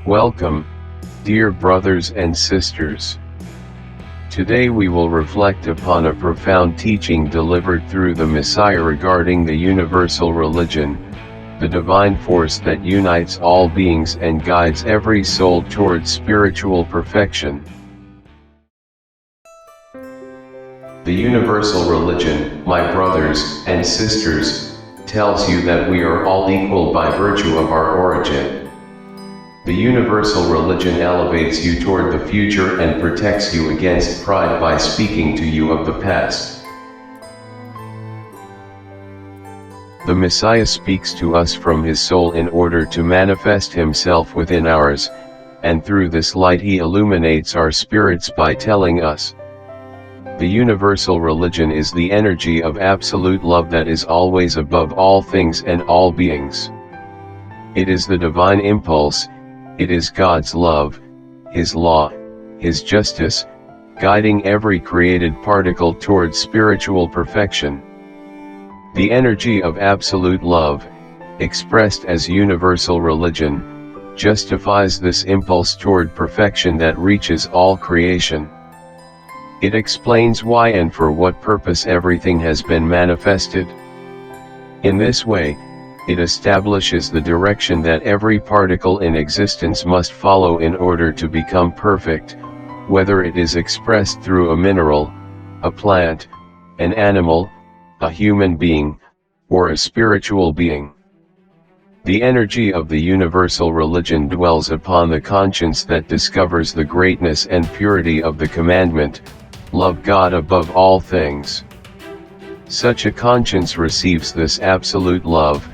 Welcome, dear brothers and sisters. Today we will reflect upon a profound teaching delivered through the Messiah regarding the universal religion, the divine force that unites all beings and guides every soul towards spiritual perfection. The universal religion, my brothers and sisters, tells you that we are all equal by virtue of our origin. The universal religion elevates you toward the future and protects you against pride by speaking to you of the past. The Messiah speaks to us from his soul in order to manifest himself within ours, and through this light he illuminates our spirits by telling us. The universal religion is the energy of absolute love that is always above all things and all beings. It is the divine impulse, it is God's love, His law, His justice, guiding every created particle towards spiritual perfection. The energy of absolute love, expressed as universal religion, justifies this impulse toward perfection that reaches all creation. It explains why and for what purpose everything has been manifested. In this way, it establishes the direction that every particle in existence must follow in order to become perfect, whether it is expressed through a mineral, a plant, an animal, a human being, or a spiritual being. The energy of the universal religion dwells upon the conscience that discovers the greatness and purity of the commandment, love God above all things. Such a conscience receives this absolute love,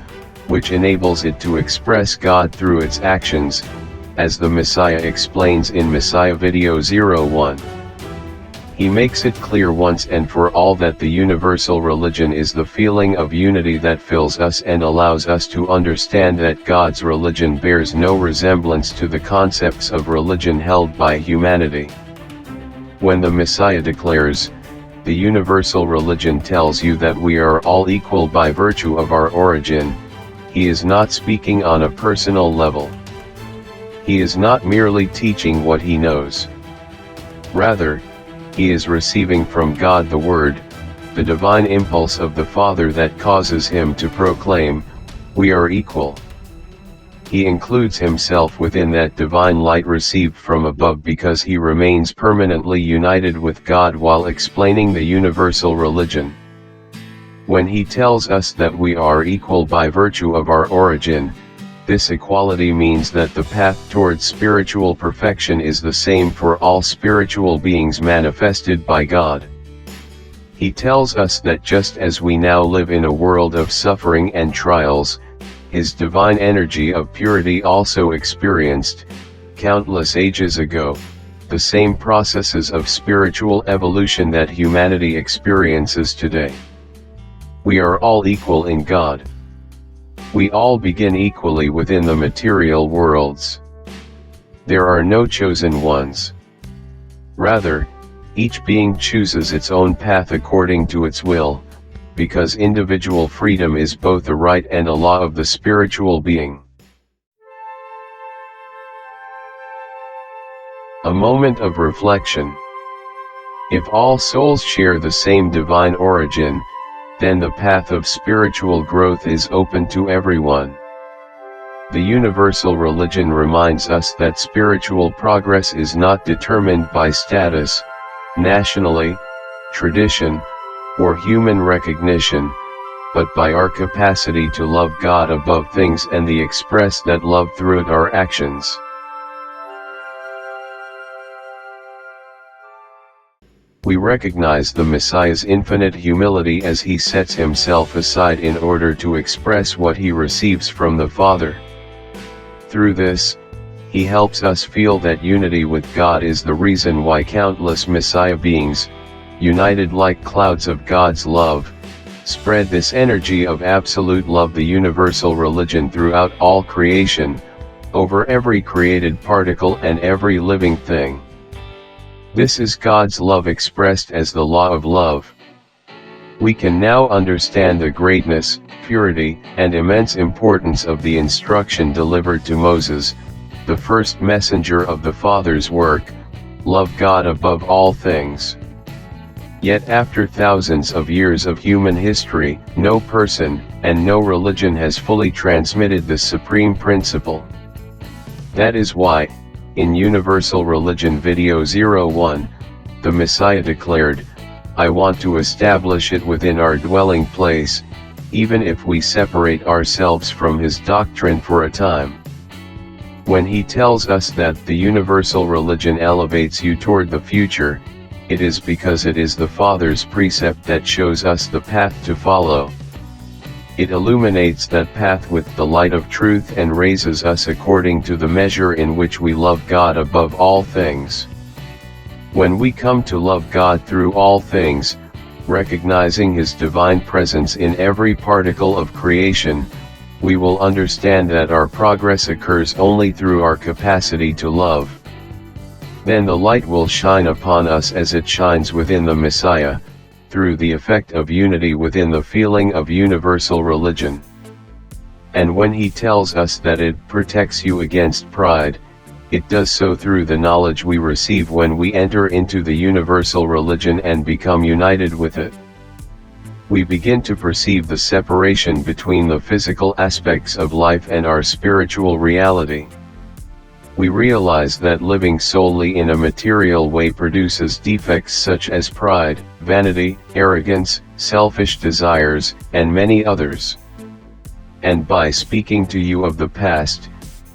which enables it to express God through its actions, as the Messiah explains in Messiah Video 01. He makes it clear once and for all that the universal religion is the feeling of unity that fills us and allows us to understand that God's religion bears no resemblance to the concepts of religion held by humanity. When the Messiah declares, the universal religion tells you that we are all equal by virtue of our origin, he is not speaking on a personal level. He is not merely teaching what he knows. Rather, he is receiving from God the Word, the divine impulse of the Father that causes him to proclaim, "We are equal." He includes himself within that divine light received from above because he remains permanently united with God while explaining the universal religion. When he tells us that we are equal by virtue of our origin, this equality means that the path towards spiritual perfection is the same for all spiritual beings manifested by God. He tells us that just as we now live in a world of suffering and trials, his divine energy of purity also experienced, countless ages ago, the same processes of spiritual evolution that humanity experiences today. We are all equal in God. We all begin equally within the material worlds. There are no chosen ones. Rather, each being chooses its own path according to its will, because individual freedom is both a right and a law of the spiritual being. A moment of reflection. If all souls share the same divine origin, then the path of spiritual growth is open to everyone. The universal religion reminds us that spiritual progress is not determined by status, nationally, tradition, or human recognition, but by our capacity to love God above things and the express that love through our actions. We recognize the Messiah's infinite humility as he sets himself aside in order to express what he receives from the Father. Through this, he helps us feel that unity with God is the reason why countless Messiah beings, united like clouds of God's love, spread this energy of absolute love, the universal religion, throughout all creation, over every created particle and every living thing. This is God's love expressed as the law of love. We can now understand the greatness, purity, and immense importance of the instruction delivered to Moses, the first messenger of the Father's work, love God above all things. Yet after thousands of years of human history, no person, and no religion has fully transmitted this supreme principle. That is why, in Universal Religion Video 01, the Messiah declared, "I want to establish it within our dwelling place, even if we separate ourselves from his doctrine for a time." When he tells us that the universal religion elevates you toward the future, it is because it is the Father's precept that shows us the path to follow. It illuminates that path with the light of truth and raises us according to the measure in which we love God above all things. When we come to love God through all things, recognizing His divine presence in every particle of creation, we will understand that our progress occurs only through our capacity to love. Then the light will shine upon us as it shines within the Messiah, through the effect of unity within the feeling of universal religion. And when he tells us that it protects you against pride, it does so through the knowledge we receive when we enter into the universal religion and become united with it. We begin to perceive the separation between the physical aspects of life and our spiritual reality. We realize that living solely in a material way produces defects such as pride, vanity, arrogance, selfish desires, and many others. And by speaking to you of the past,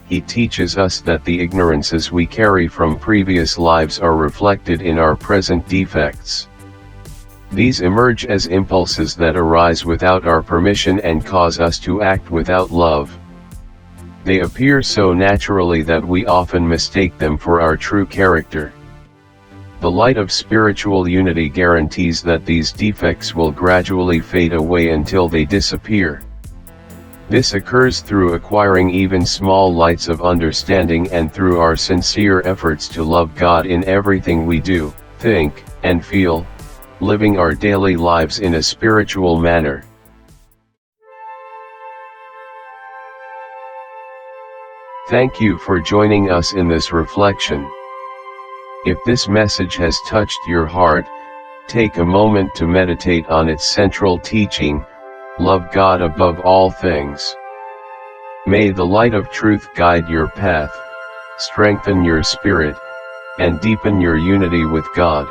he teaches us that the ignorances we carry from previous lives are reflected in our present defects. These emerge as impulses that arise without our permission and cause us to act without love. They appear so naturally that we often mistake them for our true character. The light of spiritual unity guarantees that these defects will gradually fade away until they disappear. This occurs through acquiring even small lights of understanding and through our sincere efforts to love God in everything we do, think, and feel, living our daily lives in a spiritual manner. Thank you for joining us in this reflection. If this message has touched your heart, take a moment to meditate on its central teaching, love God above all things. May the light of truth guide your path, strengthen your spirit, and deepen your unity with God.